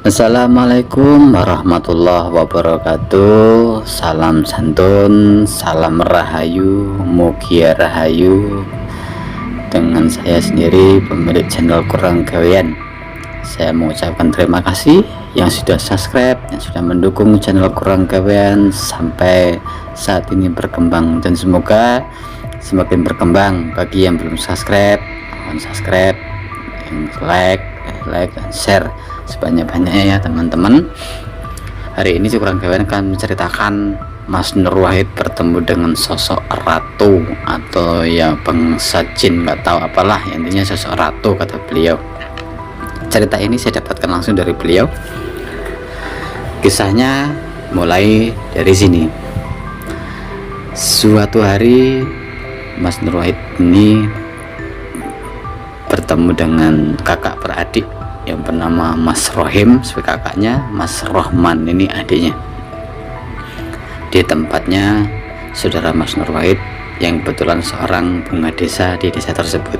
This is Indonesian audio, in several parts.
Assalamualaikum warahmatullahi wabarakatuh. Salam santun, salam rahayu, mugia rahayu. Dengan saya sendiri, pemilik channel Kurang Gawean. Saya mengucapkan terima kasih yang sudah subscribe, yang sudah mendukung channel Kurang Gawean sampai saat ini berkembang, dan semoga semakin berkembang. Bagi yang belum subscribe, mohon subscribe, yang like dan share sebanyak-banyaknya ya teman-teman. Hari ini Kurang Gawean akan menceritakan Mas Nur Wahid bertemu dengan sosok ratu atau ya bangsa jin, nggak tahu apalah, intinya sosok ratu kata beliau. Cerita ini saya dapatkan langsung dari beliau. Kisahnya mulai dari sini. Suatu hari Mas Nur Wahid ini bertemu dengan kakak beradik yang bernama Mas Rohim sebagai kakaknya, Mas Rohman ini adiknya, di tempatnya saudara Mas Nur Wahid yang kebetulan seorang bunga desa di desa tersebut.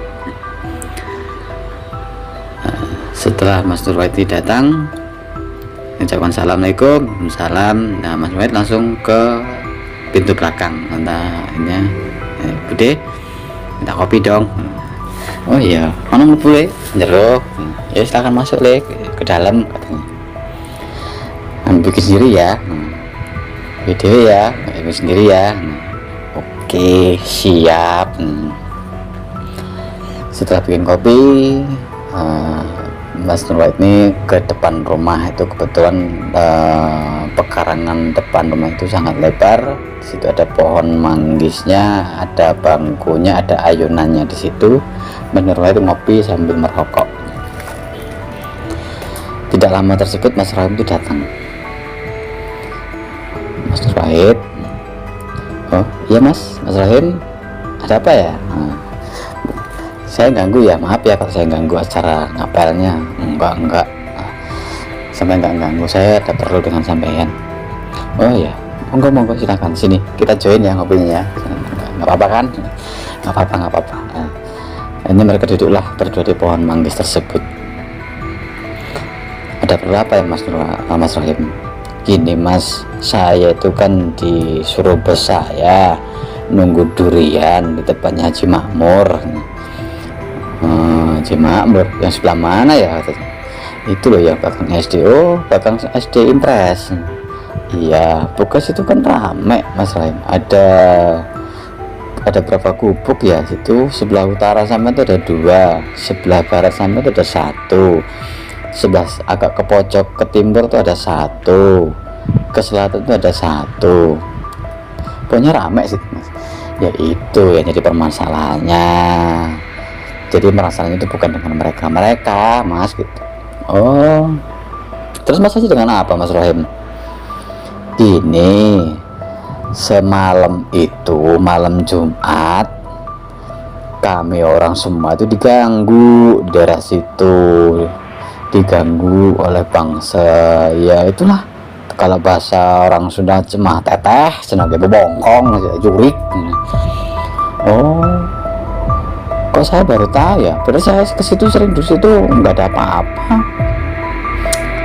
Setelah Mas Nur Wahid datang, mengucapkan assalamualaikum, salam. Nah, Mas Nur Wahid langsung ke pintu belakang. Ini Bude, minta kopi dong. Oh iya, mana boleh jeruk? Ya silakan masuk ke dalam katanya. Bikin sendiri ya, video ya, bikin sendiri ya. Oke, siap. Setelah bikin kopi, Mas Nur Wahid ini ke depan rumah. Itu kebetulan pekarangan depan rumah itu sangat lebar. Di situ ada pohon manggisnya, ada bangkunya, ada ayunannya di situ. Mas Nur Wahid ngopi sambil merokok. Tidak lama tersebut Mas Rahim itu datang. Mas Nur Wahid, oh iya Mas Rahim, ada apa ya? Saya ganggu ya, maaf ya kalau saya ganggu acara ngapelnya. Enggak, sampai enggak ganggu, saya ada perlu dengan sampean. Oh iya, monggo silakan sini, kita join ya ngopinya ya. Nggak apa-apa kan? Nggak apa-apa. Ini mereka duduklah berdua di pohon manggis tersebut. Ada perlu apa ya Mas Rahim? Gini Mas, saya itu kan disuruh bos saya nunggu durian di depannya Haji Makmur. Haji Makmur yang sebelah mana ya? Itu loh yang belakang SDO, belakang SD Impres. Iya, Bukas itu kan rame Mas Rahim. Ada berapa gubuk ya situ? Sebelah utara sama itu ada 2, sebelah barat sama itu ada 1, sebelah agak ke pojok ke timur itu ada 1, ke selatan itu ada 1. Pokoknya rame sih Mas. Ya itu ya jadi permasalahannya. Jadi masalahnya itu bukan dengan mereka Mas gitu. Oh, terus masalahnya dengan apa Mas Rohim? Gini, semalam itu malam Jumat kami orang semua itu diganggu di daerah situ, diganggu oleh bangsa ya itulah, kalau bahasa orang Sunda cemah teteh senang bebongkong jurik. Oh, kok saya baru tahu ya, padahal saya ke situ sering, di situ nggak ada apa-apa.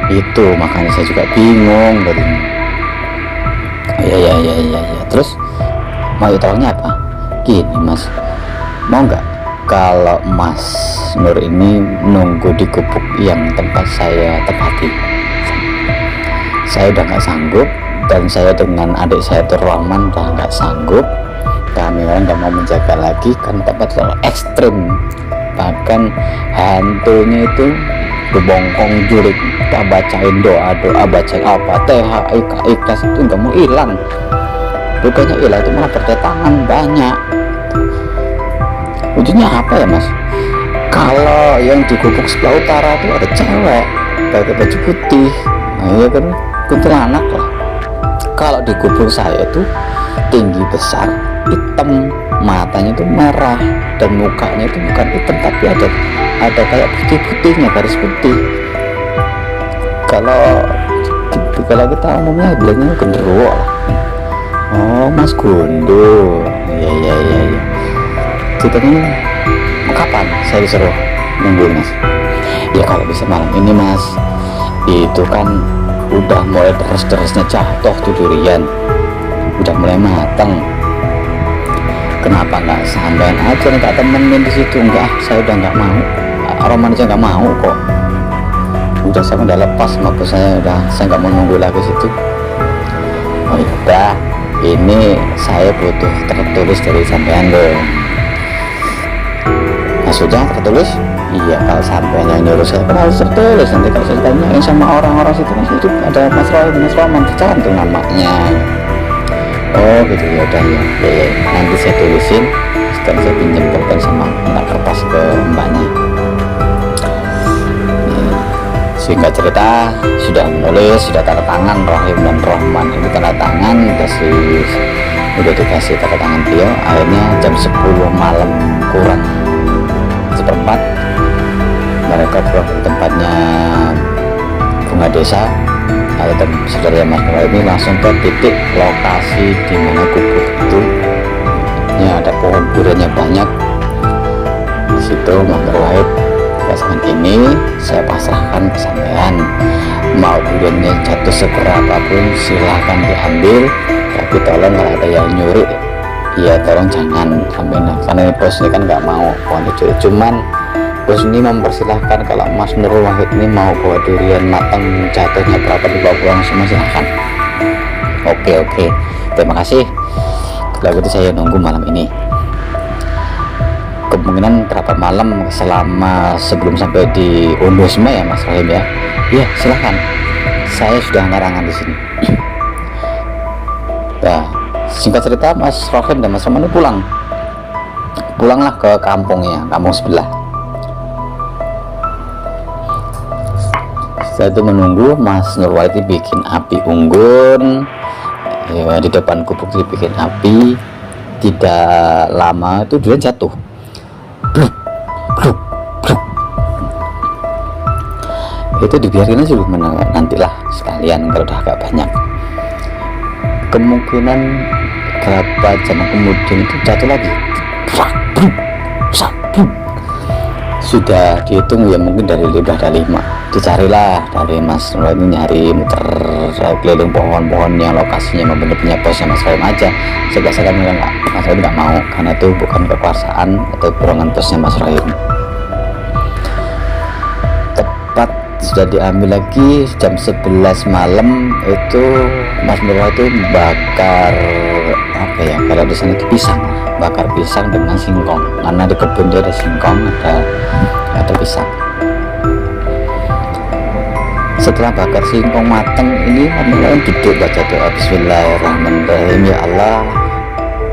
Itu makanya saya juga bingung dari ya. Terus mau tolongnya apa? Gini Mas, mau nggak kalau Mas Nur ini nunggu di gubuk yang tempat saya tepati? Saya udah nggak sanggup, dan saya dengan adik saya itu Rahman udah nggak sanggup. Kami orang nggak mau menjaga lagi karena tempat terlalu ekstrim. Bahkan hantunya itu bebongkong jurik, kita bacain doa, bacain apa, ikhlas itu nggak mau hilang. Bukannya hilang, itu malah berdatangan banyak. Ujungnya apa ya Mas? Kalau yang di gubuk sebelah utara itu ada cewek pakai baju putih, nah ya kan, kuntilanak lah. Kalau di gubuk saya itu tinggi besar, hitam, matanya itu merah, dan mukanya itu bukan hitam tapi ada kayak putih-putihnya, garis putih. Kalau kita umumnya bilangnya genderuwo lah. Oh Mas Gondo, iya. Ceritanya kapan saya disuruh nungguin Mas? Ya kalau bisa malam ini Mas. itu kan udah mulai deres-deresnya jatuh tuh durian, udah mulai matang. Kenapa nggak sampean aja nih tak temenin di situ? Enggak, saya udah nggak mau, Roman aja nggak mau kok. Udah saya udah lepas sama bos saya nggak mau nunggu lagi situ. Oh ya, ini saya butuh tertulis dari sampean loh. Maksudnya tertulis? Iya, kalau sampean yang nyuruh saya kan harus tertulis. Nanti kalau saya tanyain sama orang-orang situ kan itu ada Mas Roman tercantum namanya. Oh gitu, ya udah ya, nanti saya tulisin, setelah saya pinjam pulpen sama minta kertas ke mbaknya. Singkat cerita, sudah menulis, sudah tanda tangan Rahim dan Rohman. Ini tanda tangan udah dikasih tanda tangan beliau. Akhirnya jam 10 malam kurang seperempat mereka pulang ke tempatnya bunga desa. Ada saudara Mas Nur ini langsung ke titik lokasi di mana gubuk itu. Ya, ada pohon duriannya banyak. Di situ Mas Nur Wahid, pasangan ini saya pasrahkan ke sampean. Mau duriannya jatuh seberapapun silahkan diambil, tapi tolong kalau ada yang nyuri, ya tolong jangan sampean, karena bos ini kan nggak mau pohon itu. Cuman bos ini mempersilahkan kalau Mas Nur Wahid ini mau bawa durian matang jatuhnya berapa dibawa pulang semua silahkan. Oke, terima kasih. Kalau gitu saya nunggu malam ini, kemungkinan berapa malam selama sebelum sampai di Ondo semua ya Mas Rahim ya. Iya silahkan, saya sudah ngarangan di sini. Nah, singkat cerita Mas Rahim dan Mas Roman ini pulanglah ke kampungnya, kampung sebelah. Saya itu menunggu Mas Nur Wahid bikin api unggun ya, di depan gubuk dibikin api. Tidak lama itu durian jatuh. Bluk, bluk, bluk. Itu dibiarkan aja dulu, nantilah sekalian kalau udah agak banyak. Kemungkinan berapa jam kemudian itu jatuh lagi. Sudah dihitung ya, mungkin dari 5. Dicarilah dari Mas Nur ini, nyari muter keliling pohon-pohon yang lokasinya benar-benar bosnya Mas Rahim aja. Saya bilang enggak, Mas Rahim nggak mau, karena itu bukan kekuasaan atau dorongan bosnya Mas Rahim. Tepat sudah diambil lagi jam 11 malam itu Mas Nur itu bakar apa ya, kalau di sana itu pisang, bakar pisang dengan singkong, karena di kebun dia ada singkong, ada pisang. Setelah bakar singkong matang ini, Alhamdulillah duduk baca doa Bismillahirrahmanirrahim. Ya Allah,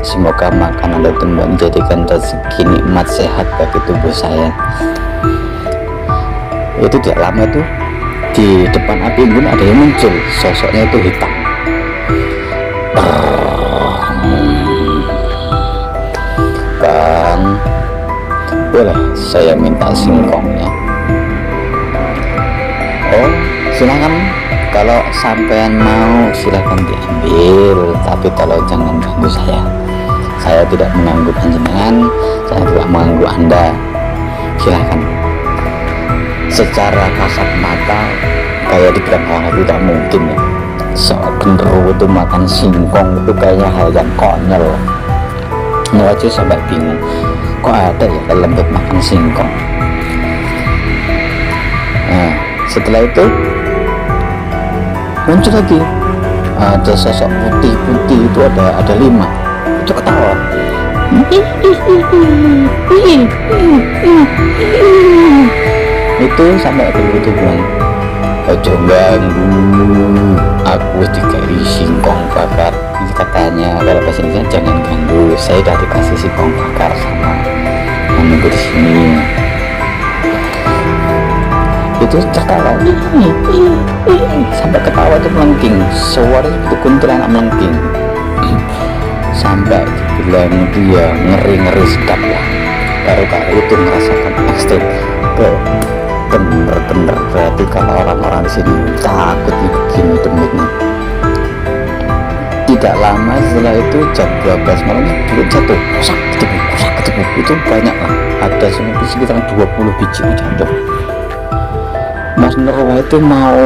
semoga makanan itu menjadikan rezeki nikmat sehat bagi tubuh saya. Itu tidak lama itu di depan api unggun ada yang muncul, sosoknya itu hitam. Bang, boleh saya minta singkongnya? Oh silakan, kalau sampean mau silahkan diambil, tapi tolong jangan ganggu saya tidak mengganggu panjenengan, saya tidak mengganggu anda. Silahkan. Secara kasat mata kayak dibilang orang itu tidak mungkin ya, soal genderuwo itu makan singkong itu kayaknya hal yang konyol. Aja sampai bingung, kok ada ya lembut makan singkong. Nah setelah itu muncul lagi ada sosok putih itu, ada 5 itu ketawa. Itu sampai itu bilang, ojo ganggu aku dikai singkong bakar. Ini katanya kalau bahasa Indonesia jangan ganggu, saya udah dikasih singkong bakar sama menunggu di sini. Itu tertawa sampai ketawa itu melengking, suara seperti kuntilanak melengking, sampai dibilang dia ngeri sedap lah. Baru kali itu merasakan ekstrim. Bener-bener berarti kalau orang-orang di sini takut nih begini demiknya. Tidak lama setelah itu jam 12 malam itu jatuh, kosak ketemu itu banyak lah, ada sekitar 20 biji jatuh. Mas Nurwa itu mau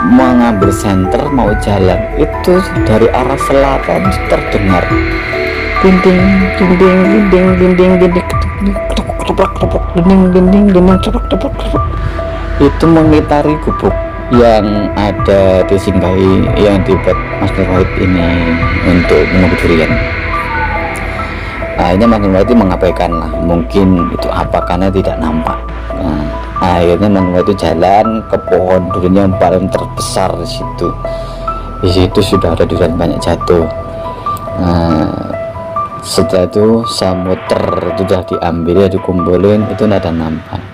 mengambil senter, mau jalan, itu dari arah selatan terdengar dinding dinding dinding dinding dinding itu mengitari gubuk yang ada disinggahi, yang dibuat Mas Nurwa ini untuk menunggu durian. Akhirnya Mas Nurwa itu mengabaikan lah, mungkin itu apa karena tidak nampak. Akhirnya Mas Nurwa itu jalan ke pohon durian yang paling terbesar di situ. Di situ sudah ada durian banyak jatuh. Setelah itu samuter itu sudah diambil, dikumpulin, itu nada nampak.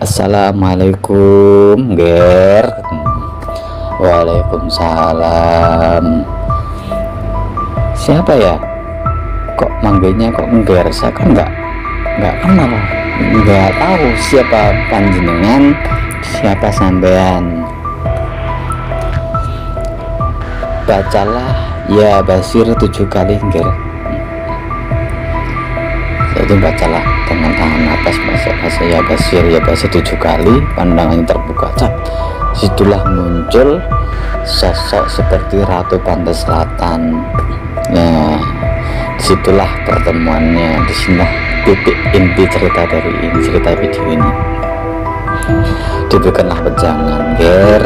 Assalamualaikum Ger. Waalaikumsalam. Siapa ya? Kok manggilnya kok Ger? Saya kan nggak kenal, nggak tahu siapa panjenengan, siapa sampean. Bacalah ya Basir 7 kali Ger. Itu bacalah dengan tahan napas bahasa ya Basir 7 kali, pandangannya terbuka. Situlah muncul sosok seperti Ratu Pantai Selatan. Ya, disitulah pertemuannya, disinilah titik inti cerita dari ini, cerita video ini. Diberikanlah pejangan Ger,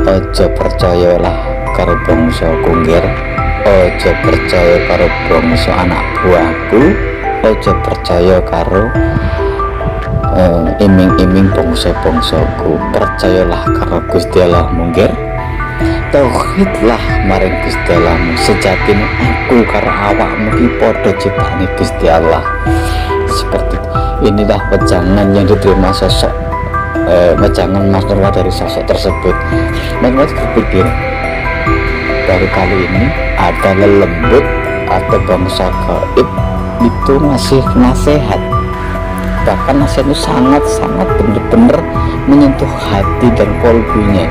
ojo percayalah karo bangsa Ger, ojo percaya karo bangsa anak buahku, ojo percaya karo iming-iming bangsa-bangsaku, percayalah karo Gusti Allah Ger. Tauhidlah maring Gusti Allahmu, sejatine aku karo awakmu ki padha ciptane Gusti Allah. Seperti inilah wejangan yang diterima sosok wejangan Mas Nurwa dari sosok tersebut. Mas Nurwa berpikir, baru kali ini ada lelembut atau bangsa gaib itu masih nasihat, bahkan nasihat itu sangat benar-benar menyentuh hati dan kolbunya.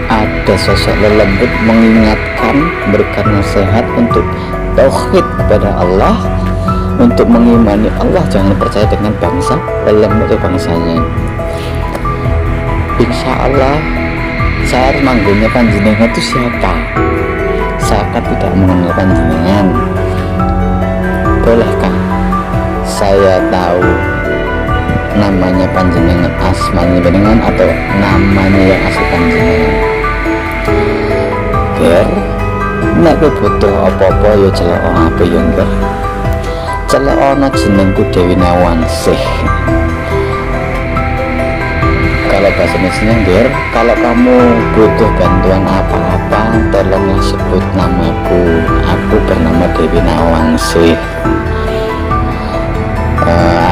Ada sosok lelembut mengingatkan, memberikan nasihat untuk tauhid kepada Allah, untuk mengimani Allah, jangan percaya dengan bangsa lelembut atau bangsanya. Insya Allah saya harus manggilnya panjenengan itu siapa? Saya kan tidak mengenal panjenengan. Bolehkah saya tahu namanya panjenengan, asmanya panjenengan, atau namanya yang asli panjenengan? Ger, nek butuh apa-apa ya celok apa ya Ger. Celok ana jenengku Dewi Nawangsih. Kalau bahasa Indonesia Ger, kalau kamu butuh bantuan apa-apa, tolonglah sebut namaku. Aku bernama Dewi Nawangsih.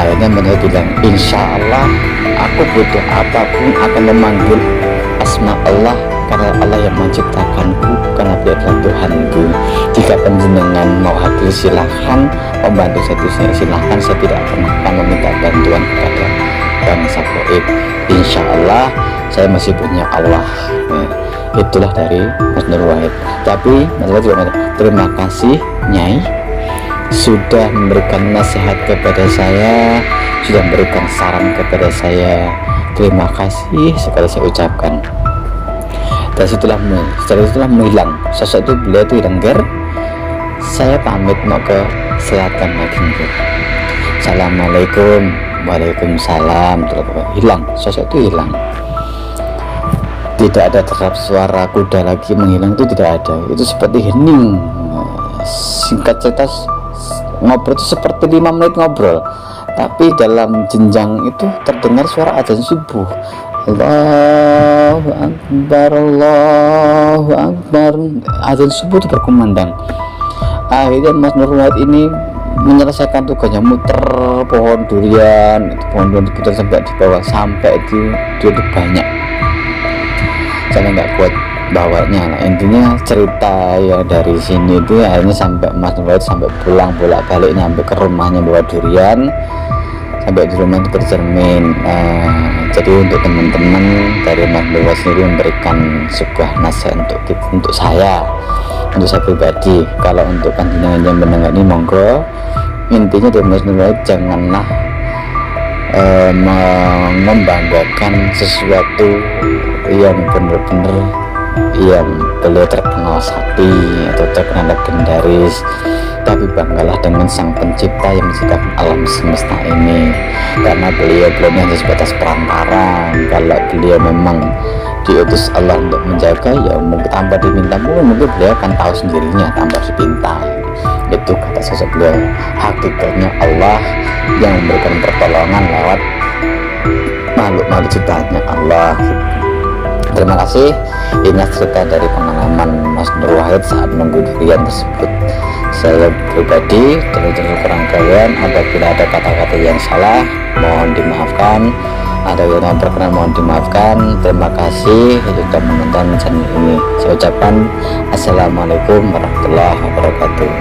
Akhirnya menurut bilang, insya Allah aku butuh apapun akan memanggil asma Allah, karena Allah yang menciptakanku, karena Dia adalah Tuhanku. Jika panjenengan mau hadir silahkan, membantu saya silahkan, saya tidak pernah akan meminta bantuan kepada bangsa gaib. Insya Allah saya masih punya Allah. Itulah dari Mas Nurwa. Tapi Mas Nurwa juga terima kasih Nyai sudah memberikan nasihat kepada saya, sudah memberikan saran kepada saya. Terima kasih sekali saya ucapkan. Dan setelah menghilang sosok itu, beliau itu hilang Ger. Saya pamit mau ke selatan lagi Ger. Assalamualaikum. Waalaikumsalam. Hilang, sosok itu hilang. Tidak ada terap suara kuda lagi menghilang, itu tidak ada. Itu seperti hening. Singkat cerita, ngobrol itu seperti 5 menit ngobrol, tapi dalam jenjang itu terdengar suara azan subuh. Allahu Akbar, Allahu Akbar. Azan subuh itu berkumandang. Akhirnya Mas Nurwa ini menyelesaikan tugasnya, muter pohon durian, pohon durian diputar sampai di bawah, sampai dia banyak. Saya nggak kuat bawanya lah. Intinya cerita ya dari sini itu akhirnya sampai Mas Nurwa sampai pulang bolak-balik, nyampe ke rumahnya bawa durian, sampai di rumah itu bercermin. Jadi untuk teman-teman dari Mas Nurwa sendiri memberikan sebuah nasihat untuk saya pribadi. Kalau untuk panjenengan yang mendengar ini, monggo. Intinya dari Mas Nurwa, janganlah membanggakan sesuatu yang benar-benar yang beliau terkenal sakti atau terkenal legendaris, tapi banggalah dengan sang pencipta yang menciptakan alam semesta ini, karena beliau belum hanya sebatas perantara. Kalau beliau memang diutus Allah untuk menjaga, ya mungkin tanpa diminta mungkin beliau akan tahu sendirinya tanpa dipinta. Itu kata sosok beliau, hakikatnya Allah yang memberikan pertolongan lewat makhluk-makhluk ciptaannya Allah. Terima kasih. Ini cerita dari pengalaman Mas Nur Wahid saat menunggu durian tersebut. Saya pribadi terus kurang kawan, apabila ada kata-kata yang salah mohon dimaafkan, ada yang berkenan mohon dimaafkan. Terima kasih sudah menonton channel ini. Saya ucapkan assalamualaikum warahmatullahi wabarakatuh.